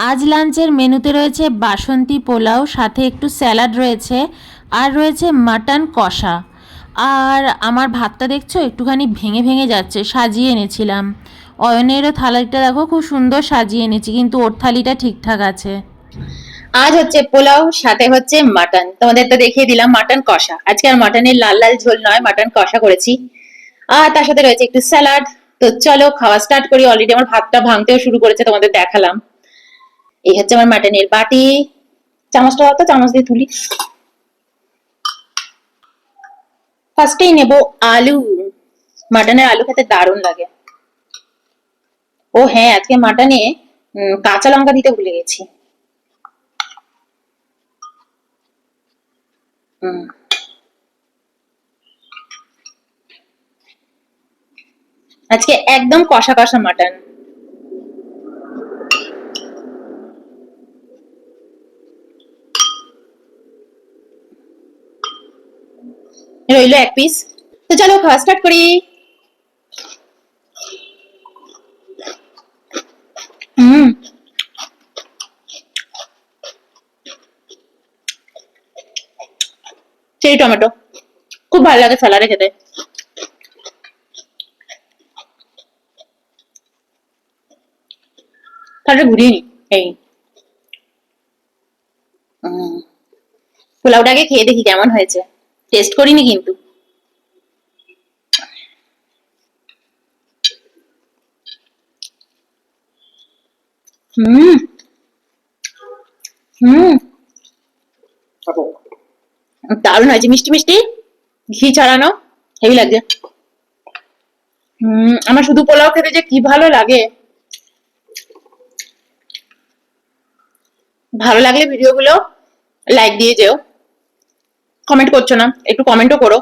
আজ লাঞ্চের মেনুতে রয়েছে বাসন্তী পোলাও, সাথে একটু স্যালাড রয়েছে, আর রয়েছে মাটন কষা। আর আমার ভাতটা দেখছো একটুখানি ভেঙে ভেঙে যাচ্ছে, সাজিয়ে এনেছিলাম। অয়নেরও থালিটা দেখো খুব সুন্দর সাজিয়ে এনেছি, কিন্তু ওর থালিটা ঠিকঠাক আছে। আজ হচ্ছে পোলাও, সাথে হচ্ছে মাটন। তোমাদের তো দেখিয়ে দিলাম মাটন কষা। আজকে আর মাটনের লাল লাল ঝোল নয়, মাটন কষা করেছি। আর তার সাথে রয়েছে একটু স্যালাড। তো চলো খাওয়া স্টার্ট করি। অলরেডি আমার ভাতটা ভাঙতেও শুরু করেছে, তোমাদের দেখালাম। এই হচ্ছে আমার মাটনের বাটি। চামচটা হতো, চামচ দিয়ে তুলি। ফার্স্টেই নেব আলু। মাটনের আলু খেতে দারুণ লাগে। ও হ্যাঁ, আজকে মাটনে কাঁচা লঙ্কা দিতে ভুলে গেছি। হুম, আজকে একদম কষা কষা মাটন। রইলো এক পিস। তো চলো খাওয়া স্টার্ট করি। হুম, চেরি টমেটো খুব ভালো লাগে স্যালাডে খেতে। তাহলে ঘুরিয়ে নি। এই পোলাওটাকে খেয়ে দেখি কেমন হয়েছে। টেস্ট করিনি কিন্তু। হুম হুম, দারুণ হয়েছে, মিষ্টি মিষ্টি, ঘি ছাড়ানো, হেভি লাগছে। আমার শুধু পোলাও খেতে যে কি ভালো লাগে। ভালো লাগলে ভিডিওগুলো লাইক দিয়ে যেও। কমেন্ট করছো না, একটু কমেন্টও করো।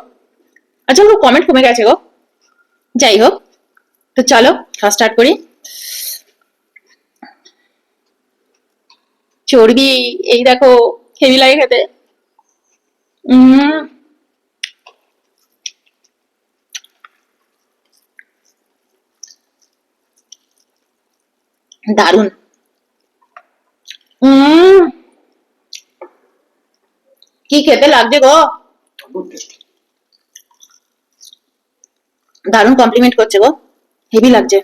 আচ্ছা, আমার কমেন্ট কমে গেছে গো। যাই হোক, তো চলো খাওয়া স্টার্ট করি। চর্বি, এই দেখো, হেভি লাগে খেতে। উম দারুণ। উম কি খেতে লাগছে গো। দারুণ কমপ্লিমেন্ট করছে গো, হেভি লাগছে,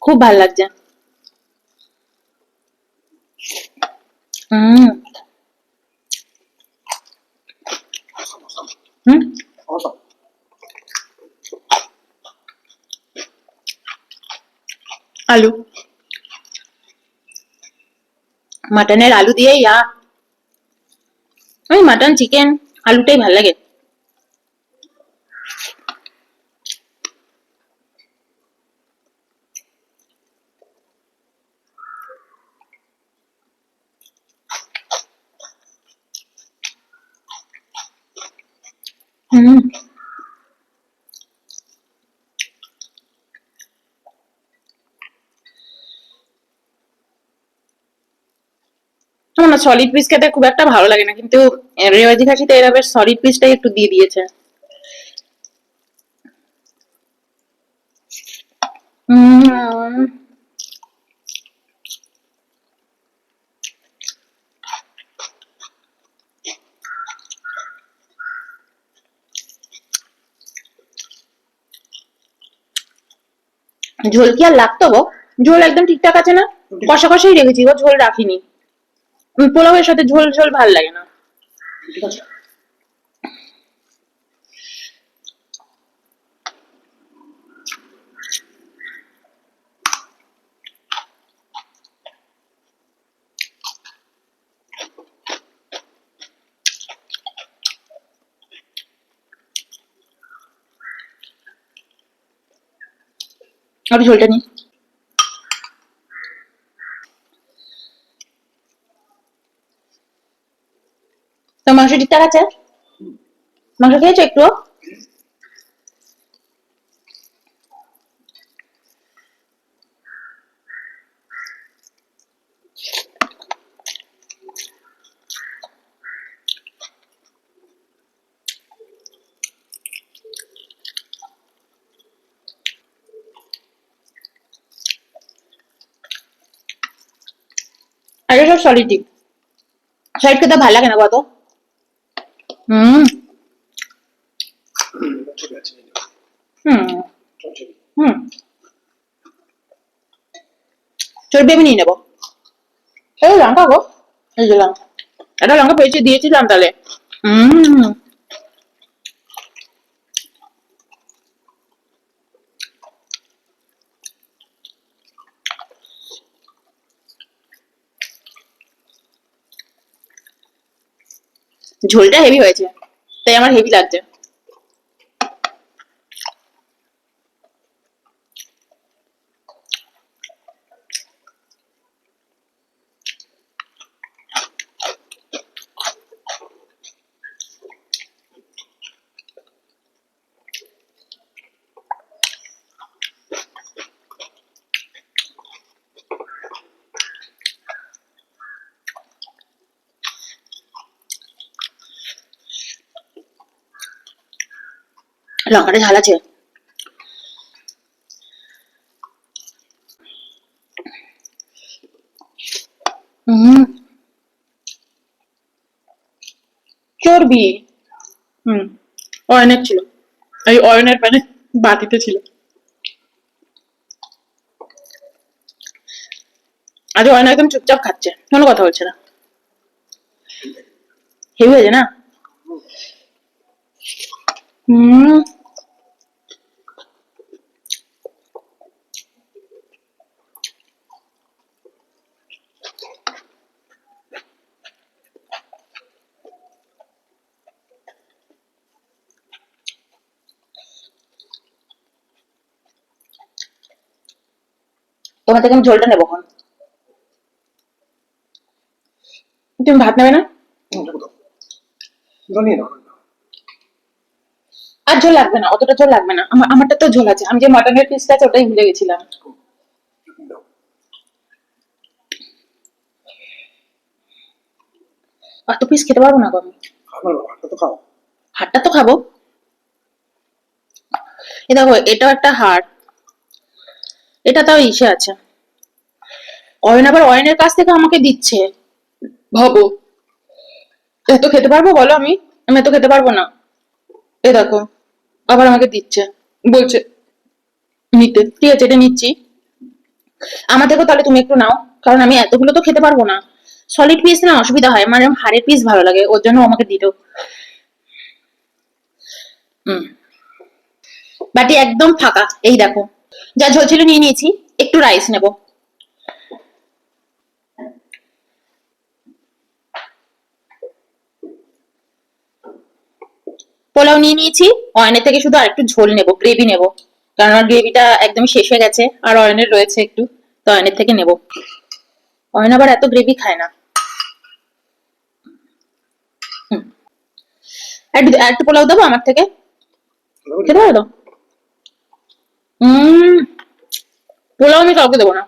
খুব ভাল লাগছে। হুম হুম, আলু, মাটনের আলু দিয়ে ওই মাটন চিকেন আলুটাই ভাল লাগে। হুম, আমার না সলিড পিস খেতে খুব একটা ভালো লাগে না, কিন্তু রেওয়াজি খাসিতে এরা বেশ সলিড পিসটাই একটু দিয়ে দিয়েছে। উম ঝোল কি আর লাগতো গো? ঝোল একদম ঠিকঠাক আছে না? কষা কষাই রেখেছি গো, ঝোল রাখিনি। পোলাওয়ের সাথে ঝোল ঝোল ভাল লাগে না। আর ঝোলটা নি। তো মাংস ঠিকঠাক আছে? মাংস খেয়েছো একটু? আর সব সলিডই। সলিড খেতে ভালো লাগে না কত। হুম ঠিক আছে। হুম চলছে। হুম চর্বি আমি নিয়ে নেবো। এই লঙ্কা গো, এই যে লঙ্কা, একটা লঙ্কা পেয়েছি, দিয়েছিলাম তাহলে। হুম ঝোলটা হেভি হয়েছে, তাই আমার হেভি লাগছে। লঙ্কাটা ঝাল আছে। হুম চর্বি। হুম অয়নের ছিল, এই অয়নের মানে বাটিতে ছিল। আজ অয়ন একদম চুপচাপ খাচ্ছে, কোনো কথা বলছে না। হেভি হয়েছে না? হুম তোমার থেকে আমি ঝোলটা নেবো এখন। তুমি ভাত নেবে না? জানি না। আর ঝোল লাগবে না, অতটা ঝোল লাগবে না, আমারটা তো ঝোল আছে। আমি যে মাটনের পিসটা আছে ওটাই ভুলে গেছিলাম। অত পিস খেতে পারবো না গো আমি। খাবার ভাতটা তো খাও। হাড়টা তো খাবো। এ দেখো, এটাও একটা হাড়, এটা তাও ইসে আছে। অয়ন আবার অয়নের কাছ থেকে আমাকে দিচ্ছে, ভাবো। এত খেতে পারবো বলো? আমি আমি এত খেতে পারবো না। এ দেখো, আবার আমাকে দিচ্ছে, বলছে নিতে। ঠিক আছে, এটা নিচ্ছি। আমার থেকেও তাহলে তুমি একটু নাও, কারণ আমি এতগুলো তো খেতে পারবো না। সলিড পিস না অসুবিধা হয়, আমার এরকম হাড়ের পিস ভালো লাগে, ওর জন্য ও আমাকে দিল। হুম বাটি একদম ফাঁকা, এই দেখো। যা ঝোল ছিল নিয়ে নিয়েছি, একটু রাইস নেবো। পোলাও নিয়ে নিয়েছি। অয়নের থেকে শুধু আরেকটু ঝোল নেবো, গ্রেভি নেবো, কারণ আমার গ্রেভিটা একদম শেষ হয়ে গেছে, আর অয়নের রয়েছে একটু, তো অয়নের থেকে নেবো। অয়ন আবার এত গ্রেভি খায় না। হুম একটু পোলাও দেবো আমার থেকে, খেতে পারো তো? হম পোলাও আমি কাউকে দেবো না।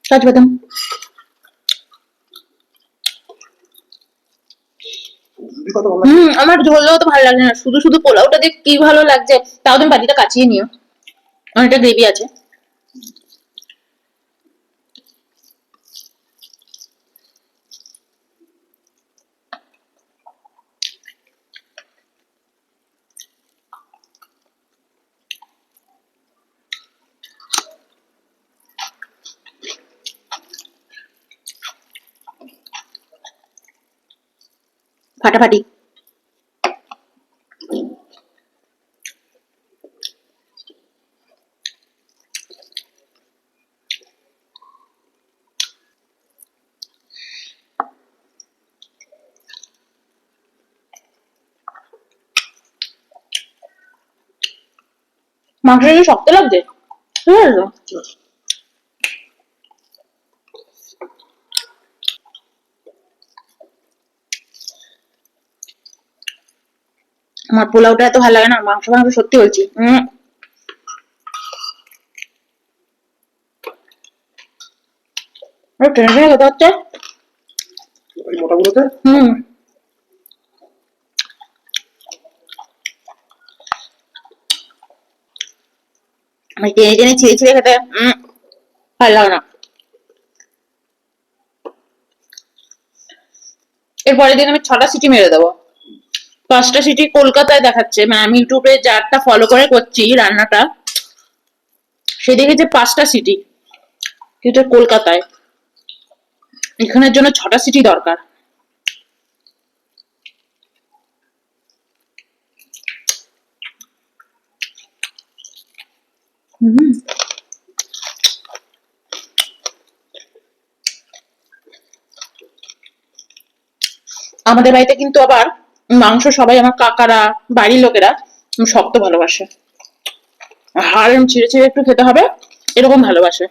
কাজু বাদাম। কত ভালো লাগে। আমার ঝোল দেওয়া তো ভালো লাগছে না, শুধু শুধু পোলাওটা দেখ কি ভালো লাগছে। তাও তুমি বাটিটা কাচিয়ে নিও, অনেকটা গ্রেভি আছে। ফাটাফাটি। মাংসটা কি শক্ত লাগছে? ঠিক আছে তো? আমার পোলাওটা এত ভালো লাগে না, মাংস মাংস সত্যি বলছি। টেনে টেনে খেতে হচ্ছে। ওই মোটাগুলোতে হুম আমি টেনে টেনে ছিঁড়ে ছিঁড়ে খেতে ভালো লাগে না। এরপরের দিন আমি 6টা সিটি মেরে দেবো। 5টা সিটি কলকাতায় দেখাচ্ছে, মানে আমি ইউটিউবে যারটা ফলো করে করছি রান্নাটা, সে দেখেছে 5টা সিটি, কিন্তু কলকাতায় এখানের জন্য 6টা সিটি দরকার। হুম। আমাদের বাড়িতে কিন্তু আবার মাংস সবাই, আমার কাকারা, বাড়ির লোকেরা শক্ত ভালোবাসে। হাড় ছিঁড়ে ছিঁড়ে একটু খেতে হবে, এরকম ভালোবাসে।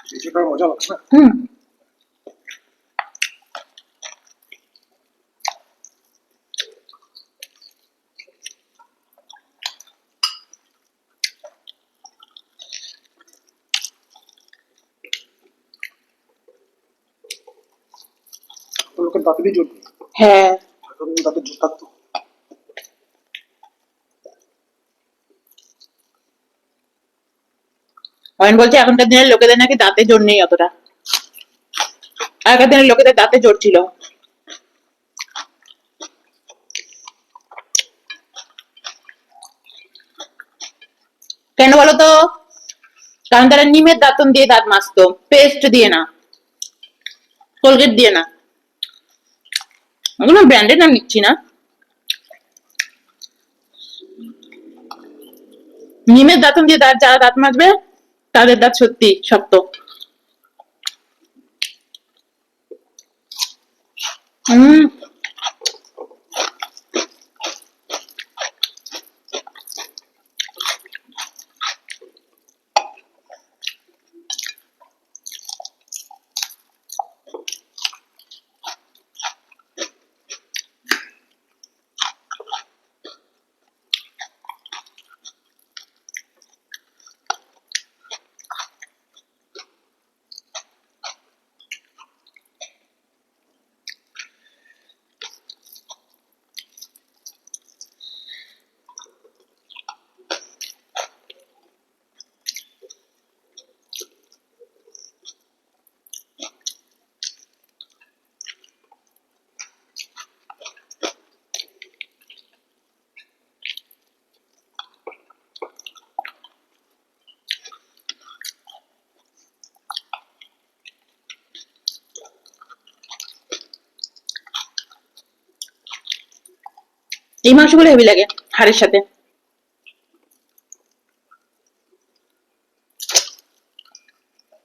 কিছুটা মজা লাগছে না। হুম। তো লোকের দাঁতে দিয়ে জোর হ্যাঁ, দাঁতে জোর থাকতো। অয়ন বলছে এখনকার দিনের লোকেদের নাকি দাঁতে জোর নেই অতটা, আগের দিনের লোকেদের দাঁতে জোর ছিল। কেন বলতো? কারণ তারা নিমের দাঁতন দিয়ে দাঁত মাজতো, পেস্ট দিয়ে না, কোলগেট দিয়ে না। ওগুলো ব্র্যান্ডের নাম নিচ্ছি না। নিমের দাঁতন দিয়ে যারা দাঁত মাজবে তাদের দাঁত সত্যি শক্ত। হম। এই মাংসগুলো হেভি লাগে হাড়ের সাথে।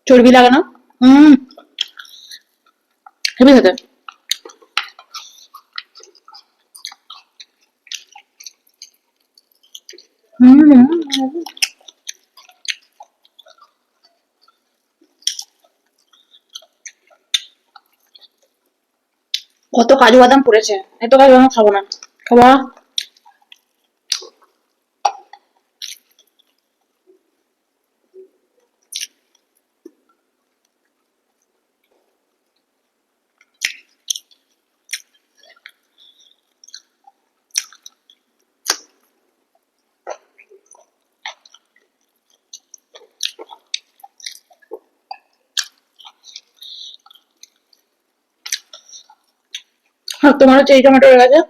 চর্বি লাগানো। হম। হেভি খেতে। হম। কত কাজু বাদাম পড়েছে, এত কাজু বাদাম খাবো না। খাবা? হ্যাঁ, তোমারও চেরি টমেটো রয়ে গেছে।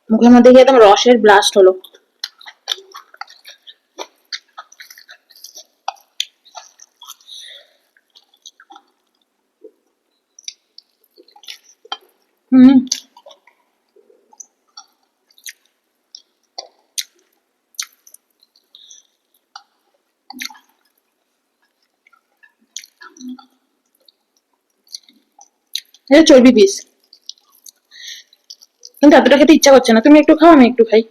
মুখের মধ্যে গিয়ে একদম রসের ব্লাস্ট হলো। হম। এটা চর্বি পিস, কিন্তু এতটা খেতে ইচ্ছা করছে না। তুমি একটু খাও, আমি একটু খাই।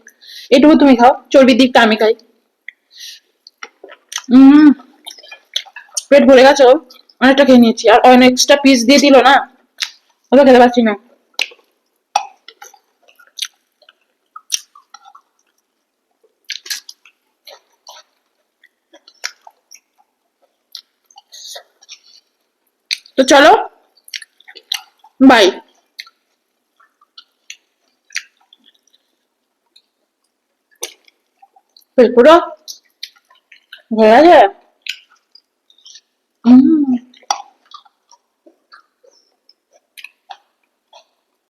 এটুকু তুমি খাও, চর্বির দিকটা আমি খাই। হম। পেট ভরে গেছে, অনেকটা খেয়ে নিয়েছি, আর অনেক এক্সট্রা পিস দিয়ে দিল না, অত খেতে পারছি না। তো চলো, বাই। পুরো হয়ে গেছে।